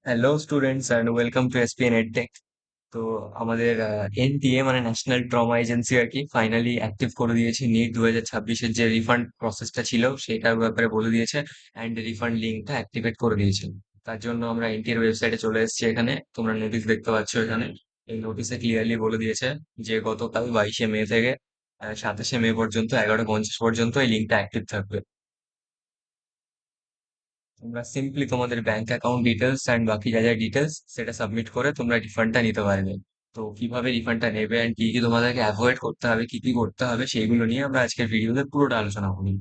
Hello students and welcome to SPN edtech. তো আমাদের NTA মানে ন্যাশনাল ট্রমা এজেন্সি আর কি ফাইনালি অ্যাক্টিভ করে দিয়েছে নিট 2026-এর যে রিফান্ড প্রসেসটা ছিল সেটার ব্যাপারে বলে দিয়েছে অ্যান্ড রিফান্ড লিঙ্কটা অ্যাক্টিভেট করে দিয়েছে। তার জন্য আমরা এনটিএর ওয়েবসাইটে চলে এসেছি। এখানে তোমরা নোটিশ দেখতে পাচ্ছ। এখানে এই নোটিশে ক্লিয়ারলি বলে দিয়েছে যে গতকাল 22শে মে থেকে 27শে মে পর্যন্ত 11:50 পর্যন্ত এই লিঙ্কটা অ্যাক্টিভ থাকবে। তোমরা সিম্পলি তোমাদের ব্যাংক অ্যাকাউন্ট ডিটেলস অ্যান্ড বাকি যা যা ডিটেলস সেটা সাবমিট করে তোমরা রিফান্ডটা নিতে পারবে। তো কিভাবে রিফান্ডটা নেবে অ্যান্ড কি কি তোমাদেরকে অ্যাভয়েড করতে হবে, কি কি করতে হবে, সেইগুলো নিয়ে আমরা আজকের ভিডিওতে পুরোটা আলোচনা করি।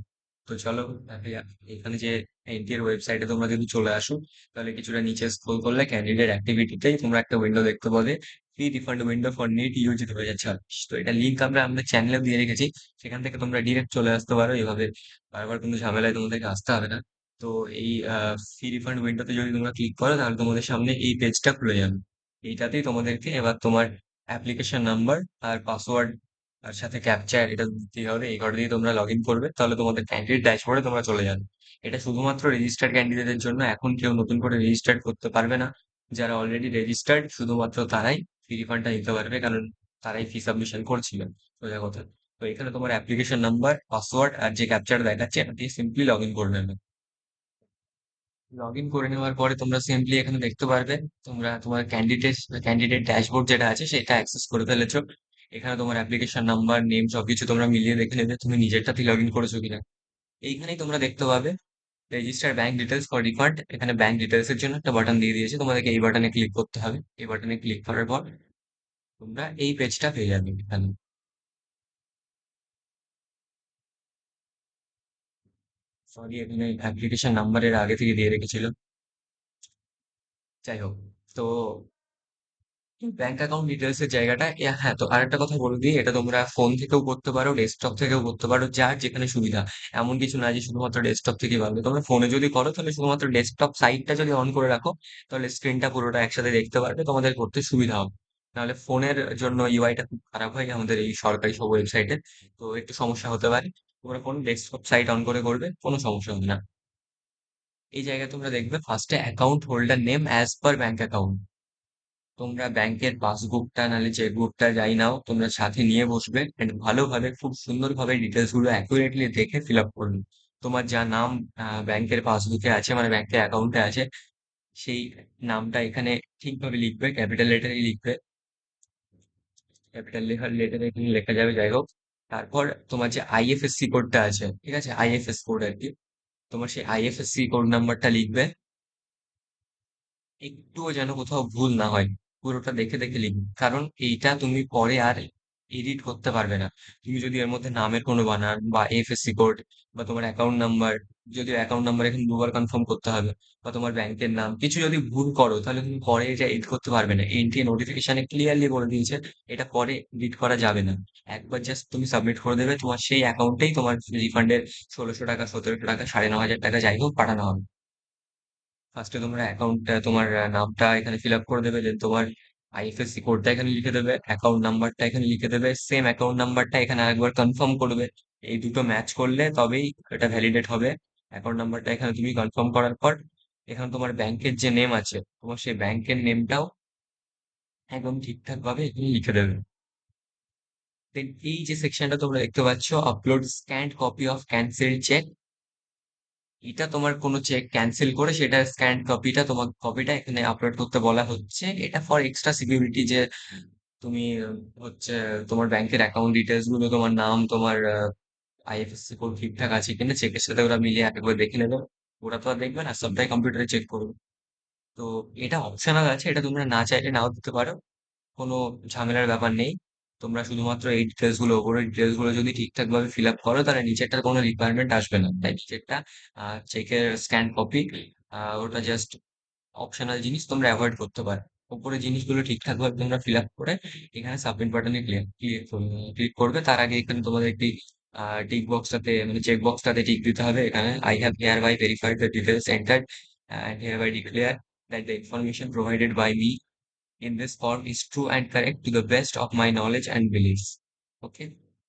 তো চলো দেখা যাক। এখানে যে এনটিএর ওয়েবসাইটে তোমরা যদি চলে আসো, তাহলে কিছুটা নিচে স্ক্রল করলে ক্যান্ডিডেট অ্যাক্টিভিটিতেই তোমরা একটা উইন্ডো দেখতে পাবে, free refund window for NEET UG 2026। তো এটা লিঙ্ক আমরা আমাদের চ্যানেলে দিয়ে রেখেছি। সেখান থেকে তোমরা ডিরেক্ট চলে আসতে পারো। এভাবে বারবার কোনো ঝামেলায় তোমাদেরকে আসতে হবে না। তো এই ফ্রি রিফান্ড উইন্ডোতে যদি তোমরা ক্লিক করো, তাহলে তোমাদের সামনে এই পেজটা খুলে যাবে। এইটাতেই তোমাদেরকে এবার তোমার অ্যাপ্লিকেশন নাম্বার আর পাসওয়ার্ড আর সাথে ক্যাপচার এটা দিতে হবে। এই ঘর দিয়ে তোমরা লগ ইন করবে, তাহলে তোমাদের ক্যান্ডিডেট ড্যাশবোর্ডে তোমরা চলে যাবে। এটা শুধুমাত্র রেজিস্টার্ড ক্যান্ডিডেটের জন্য। এখন কেউ নতুন করে রেজিস্টার্ড করতে পারবে না। যারা অলরেডি রেজিস্টার্ড শুধুমাত্র তারাই ফ্রি রিফান্ডটা নিতে পারবে, কারণ তারাই ফি সাবমিশন করছিলেন। সোজা কথা। তো এখানে তোমার অ্যাপ্লিকেশন নাম্বার, পাসওয়ার্ড আর যে ক্যাপচার দেখাচ্ছে এটা দিয়ে সিম্পলি লগ ইন করে নেবে। লগ ইন করে নেওয়ার পরে তোমরা সিম্পলি এখানে দেখতে পারবে তোমরা তোমার ক্যান্ডিডেট ড্যাশবোর্ড যেটা আছে সেটা অ্যাক্সেস করে ফেলেছো। এখানে তোমার অ্যাপ্লিকেশন নাম্বার, নেম সবকিছু তোমরা মিলিয়ে দেখে নেবে তুমি নিজেরটাতে লগ ইন করেছো কিনা। এইখানেই তোমরা দেখতে পাবে register bank details for refund. এখানে ব্যাংক ডিটেলস এর জন্য একটা বাটন দিয়ে দিয়েছে, তোমাদেরকে এই বাটনে ক্লিক করতে হবে। এই বাটনে ক্লিক করার পর তোমরা এই পেজটা পেয়ে যাবে এখানে। সরি, এখানে অ্যাপ্লিকেশন নাম্বারের আগে থেকে দিয়ে রেখেছিল। যাই হোক। তো ব্যাংক অ্যাকাউন্ট ডিটেলস এর জায়গাটা হ্যাঁ, তো আরেকটা কথা বলে দিই, এটা তোমরা ফোন থেকেও করতে পারো, ডেস্কটপ থেকেও করতে পারো, যার যেখানে সুবিধা। এমন কিছু না যে শুধুমাত্র ডেস্কটপ থেকেই পারবে। তোমরা ফোনে যদি করো তাহলে শুধুমাত্র ডেস্কটপ সাইটটা যদি অন করে রাখো, তাহলে স্ক্রিনটা পুরোটা একসাথে দেখতে পারবে, তোমাদের করতে সুবিধা হবে। নাহলে ফোনের জন্য ইউআইটা খুব খারাপ হয় আমাদের এই সরকারি সব ওয়েবসাইটে। তো একটু সমস্যা হতে পারে। তোমরা কোন ডেস্কটপ সাইট অন করে করবে, কোনো সমস্যা হবে না। এই জায়গায় তোমরা দেখবে ফার্স্টে account holder name as per bank account. তোমরা ব্যাংকের পাসবুকটা নাহলে চেকবুকটা যাই নাও, তোমরা সাথে নিয়ে বসবে এন্ড ভালোভাবে খুব সুন্দরভাবে ডিটেলস গুলো অ্যাকুরেটলি দেখে ফিল আপ করবে। তোমার যা নাম ব্যাংকের পাসবুকে আছে মানে ব্যাংকের অ্যাকাউন্টে আছে, সেই নামটা এখানে ঠিকভাবে লিখবে, ক্যাপিটাল লেটারে লিখবে। ক্যাপিটাল লেখার লেটারে এখানে লেখা যাবে, যাই হোক। তারপর তোমার যে আইএফএসসি কোডটা আছে, ঠিক আছে, আইএফএস কোড আর কি, তোমার সেই আইএফএসসি কোড নাম্বারটা লিখবে। একটুও যেন কোথাও ভুল না হয়, পুরোটা দেখে দেখে লিখবে, কারণ এইটা তুমি পরে আর এডিট করতে পারবে না। তুমি যদি এর মধ্যে নামের কোনো বানান বা এফএসসি কোড বা তোমার অ্যাকাউন্ট নাম্বার, যদি অ্যাকাউন্ট নাম্বার এখানে দুবার কনফার্ম করতে হবে, বা তোমার ব্যাংকের নাম কিছু যদি ভুল করো, তাহলে তুমি পরে এটা এডিট করতে পারবে না। এনটিএ নোটিফিকেশনে ক্লিয়ারলি বলে দিয়েছে এটা পরে এডিট করা যাবে না। একবার জাস্ট তুমি সাবমিট করে দেবে, তোমার সেই অ্যাকাউন্টেই তোমার রিফান্ডের 1600 টাকা, 1700 টাকা, 9500 টাকা যাই হোক পাঠানো হবে। ফার্স্টে তোমরা অ্যাকাউন্টটা তোমার নামটা এখানে ফিল আপ করে দেবে, দেন তোমার আইএফএসসি কোডটা এখানে লিখে দেবে, অ্যাকাউন্ট নাম্বারটা এখানে লিখে দেবে, সেম অ্যাকাউন্ট নাম্বারটা এখানে আরেকবার কনফার্ম করবে। এই দুটো ম্যাচ করলে তবেই এটা ভ্যালিডেট হবে। অ্যাকাউন্ট নাম্বারটা এখানে তুমি কনফার্ম করার পর এখানে তোমার ব্যাংকের যে নেম আছে, তোমার সেই ব্যাংকের নেমটাও একদম ঠিকঠাক ভাবে এখানে লিখে দেবে। দেন এই যে সেকশনটা তোমরা দেখতে পাচ্ছ, upload scanned copy of cancel check, এটা তোমার কোনো চেক ক্যান্সেল করে সেটা স্ক্যান কপিটা, তোমার কপিটা এখানে আপলোড করতে বলা হচ্ছে। এটা ফর এক্সট্রা সিকিউরিটি, যে তুমি হচ্ছে তোমার ব্যাংকের অ্যাকাউন্ট ডিটেলস গুলো, তোমার নাম, তোমার আইএফএসসি কোড ঠিকঠাক আছে কিনা চেকের সাথে ওরা মিলিয়ে একবার দেখে নেবে। ওরা তো আর দেখবে না, সবটাই কম্পিউটারে চেক করবে। তো এটা অপশনাল আছে, এটা তোমরা না চাইলে নাও দিতে পারো, কোনো ঝামেলার ব্যাপার নেই। তোমরা শুধুমাত্র এই ডিটেলস গুলো, উপরের ডিটেলস গুলো যদি ঠিকঠাক ভাবে ফিল আপ করো, তাহলে নিচেরটার কোনো রিকোয়ারমেন্ট আসবে না। তাই নিচেরটা চেকের স্ক্যান কপি, ওটা জাস্ট অপশনাল জিনিস, তোমরা অ্যাভয়েড করতে পারো। উপরে জিনিসগুলো ঠিকঠাক ভাবে তোমরা ফিল আপ করে এখানে সাবমিট বাটনে ক্লিক করবে। তার আগে এখানে তোমাদের একটি টিক বক্সটাতে মানে চেক বক্সটাতে টিক দিতে হবে। এখানে I have hereby verified the details entered and hereby declare that the information provided by me in this form is true and correct to the best of my knowledge and beliefs. ওকে,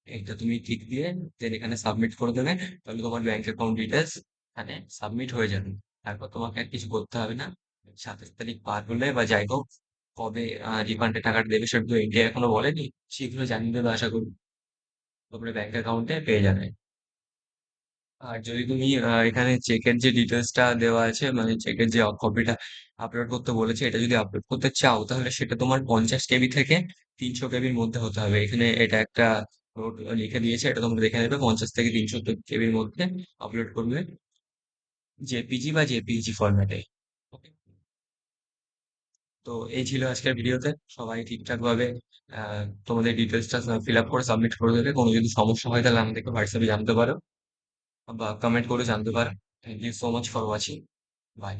এটা তুমি ঠিক দিয়ে দেন এখানে submit করে দেবে। তাহলে তোমার bank account details এখানে সাবমিট হয়ে যাবে। তারপর তোমাকে আর কিছু করতে হবে না। 27 তারিখ পার হলে বা যাই হোক, কবে রিফান্ডের টাকাটা দেবে সেটা তো ইন্ডিয়া এখনো বলেনি। শীঘ্রই জানিয়ে দেবে আশা করি, তোমার ব্যাংক অ্যাকাউন্টে পেয়ে যাবে। আর যদি তুমি এখানে চেকের যে ডিটেলসটা দেওয়া আছে, মানে চেকের যে কপিটা আপলোড করতে বলেছে, এটা যদি আপলোড করতে চাও তাহলে সেটা তোমার 50 কেবি থেকে 300 কেবির মধ্যে হতে হবে। এখানে এটা একটা নোট লিখে দিয়েছে, এটা তোমরা দেখে নেবে, 50 থেকে 300 কেবির মধ্যে আপলোড করবে, জেপিজি বা জেপিইজি ফরম্যাটে। তো এই ছিল আজকের ভিডিওতে। সবাই ঠিকঠাক ভাবে তোমাদের ডিটেলসটা ফিল আপ করে সাবমিট করে দেবে। কোনো যদি সমস্যা হয় তাহলে আমাদেরকে হোয়াটসঅ্যাপে জানতে পারো বা কমেন্ট করে জানতে পারো। Thank you so much for watching. By.